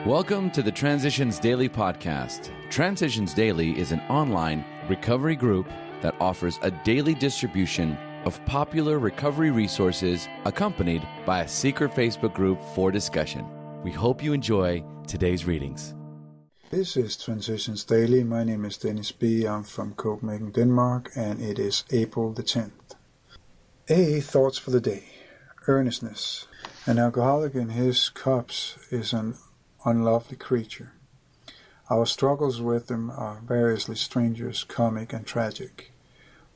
Welcome to the Transitions Daily podcast. Transitions Daily is an online recovery group that offers a daily distribution of popular recovery resources accompanied by a secret Facebook group for discussion. We hope you enjoy today's readings. This is Transitions Daily. My name is Dennis B. I'm from Copenhagen, Denmark, and it is April the 10th. Thoughts for the day. Earnestness. An alcoholic in his cups is an unlovely creature. Our struggles with them are variously strenuous, comic, and tragic.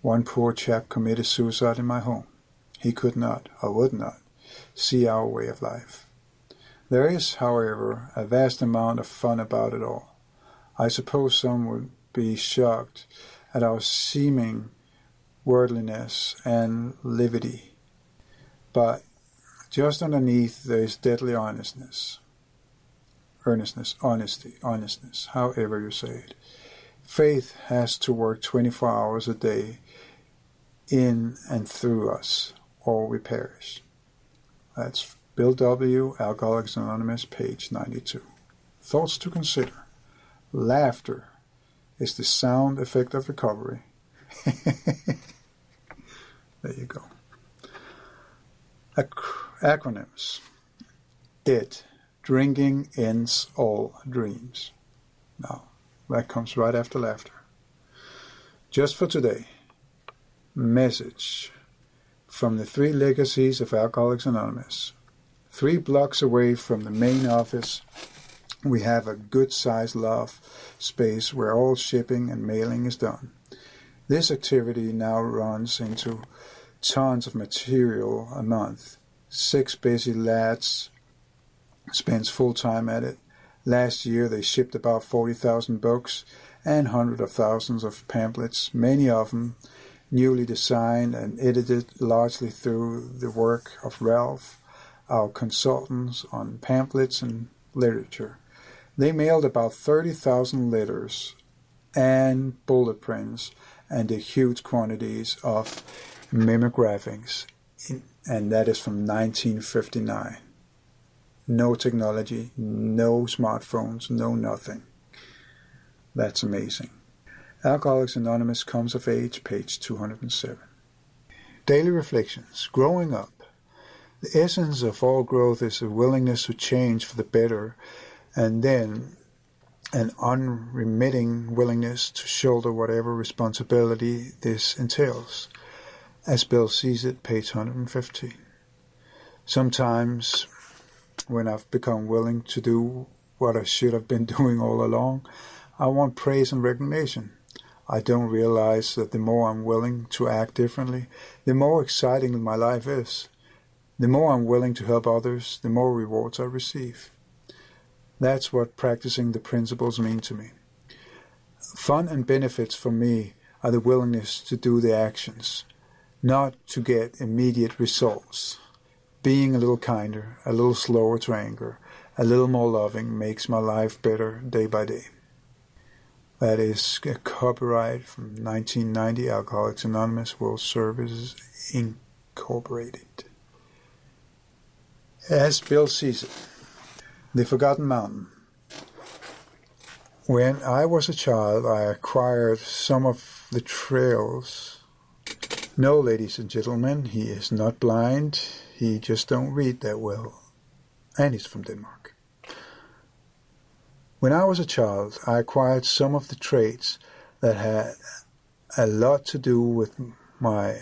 One poor chap committed suicide in my home. He could not, or would not, see our way of life. There is, however, a vast amount of fun about it all. I suppose some would be shocked at our seeming worldliness and levity. But just underneath there is deadly earnestness, honesty, however you say it. Faith has to work 24 hours a day in and through us, or we perish. That's Bill W., Alcoholics Anonymous, page 92. Thoughts to consider. Laughter is the sound effect of recovery. There you go. Acronyms. DEAD. Drinking ends all dreams. Now, that comes right after laughter. Just for today. Message from the 3 legacies of Alcoholics Anonymous. 3 blocks away from the main office, we have a good-sized loft space where all shipping and mailing is done. This activity now runs into tons of material a month. 6 busy lads spends full time at it. Last year they shipped about 40,000 books and hundreds of thousands of pamphlets, many of them newly designed and edited largely through the work of Ralph, our consultants on pamphlets and literature. They mailed about 30,000 letters and bullet prints and the huge quantities of mimeographics, and that is from 1959. No technology, no smartphones, no nothing. That's amazing. Alcoholics Anonymous comes of age, page 207. Daily reflections. Growing up. The essence of all growth is a willingness to change for the better, and then an unremitting willingness to shoulder whatever responsibility this entails. As Bill sees it, page 115. Sometimes, when I've become willing to do what I should have been doing all along, I want praise and recognition. I don't realize that the more I'm willing to act differently, the more exciting my life is. The more I'm willing to help others, the more rewards I receive. That's what practicing the principles mean to me. Fun and benefits for me are the willingness to do the actions, not to get immediate results. Being a little kinder, a little slower to anger, a little more loving makes my life better day by day. That is a copyright from 1990, Alcoholics Anonymous World Services Incorporated. As Bill sees it, the Forgotten Mountain. When I was a child, I acquired some of the trails. No, ladies and gentlemen, he is not blind. He just don't read that well. And he's from Denmark. When I was a child, I acquired some of the traits that had a lot to do with my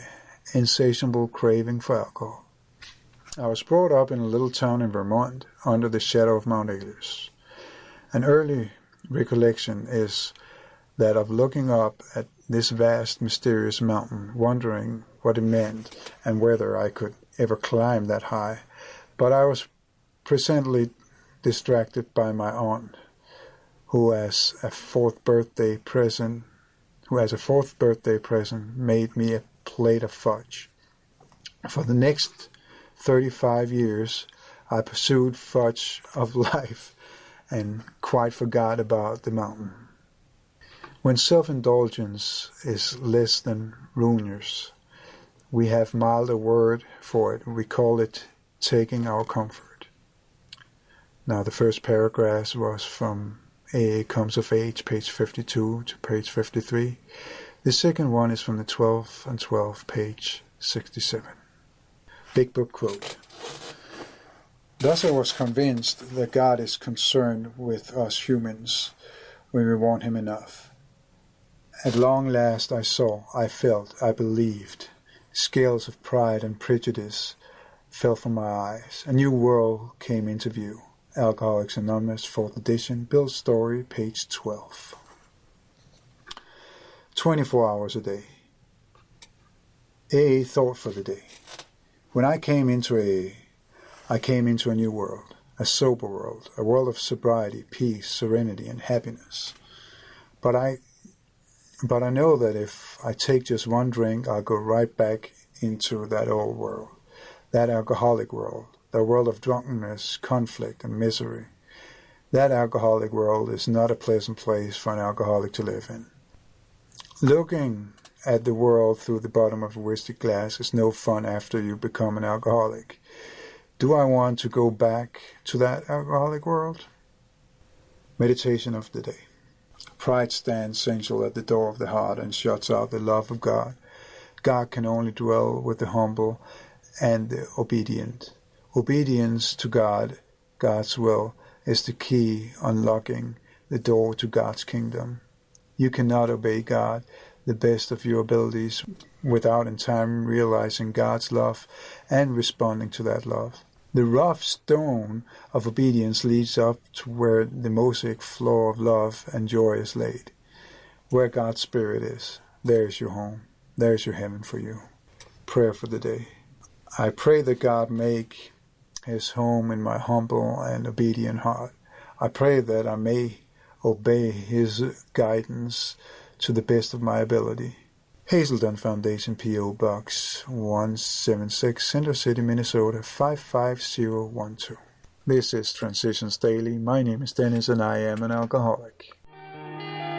insatiable craving for alcohol. I was brought up in a little town in Vermont under the shadow of Mount Elias. An early recollection is that of looking up at this vast, mysterious mountain, wondering what it meant and whether I could ever climb that high. But I was presently distracted by my aunt, who as a fourth birthday present made me a plate of fudge. For the next 35 years, I pursued fudge of life and quite forgot about the mountain. When self-indulgence is less than ruinous, we have milder word for it. We call it taking our comfort. Now, the first paragraph was from AA Comes of Age, page 52 to page 53. The second one is from the 12 and 12, page 67. Big Book quote. Thus I was convinced that God is concerned with us humans when we want him enough. At long last I saw, I felt, I believed. Scales of pride and prejudice fell from my eyes. A new world came into view. Alcoholics Anonymous, 4th edition, Bill's Story, page 12. 24 hours a day. AA thought for the day. When I came into AA, I came into a new world, a sober world, a world of sobriety, peace, serenity, and happiness. But I know that if I take just one drink, I'll go right back into that old world, that alcoholic world, the world of drunkenness, conflict, and misery. That alcoholic world is not a pleasant place for an alcoholic to live in. Looking at the world through the bottom of a whiskey glass is no fun after you become an alcoholic. Do I want to go back to that alcoholic world? Meditation of the day. Pride stands sensual at the door of the heart and shuts out the love of God. God can only dwell with the humble and the obedient. Obedience to God, God's will, is the key unlocking the door to God's kingdom. You cannot obey God the best of your abilities without in time realizing God's love and responding to that love. The rough stone of obedience leads up to where the mosaic floor of love and joy is laid. Where God's Spirit is, there is your home. There is your heaven for you. Prayer for the day. I pray that God make his home in my humble and obedient heart. I pray that I may obey his guidance to the best of my ability. Hazelden Foundation, P.O. Box 176, Center City, Minnesota 55012. This is Transitions Daily. My name is Dennis and I am an alcoholic.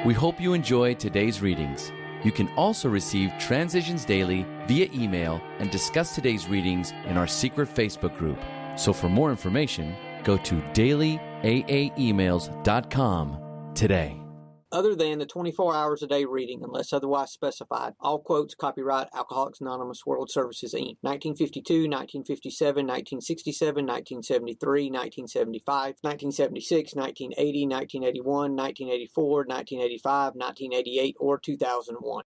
We hope you enjoyed today's readings. You can also receive Transitions Daily via email and discuss today's readings in our secret Facebook group. So for more information, go to dailyaaemails.com today. Other than the 24 hours a day reading, unless otherwise specified, all quotes copyright Alcoholics Anonymous World Services, Inc. 1952, 1957, 1967, 1973, 1975, 1976, 1980, 1981, 1984, 1985, 1988, or 2001.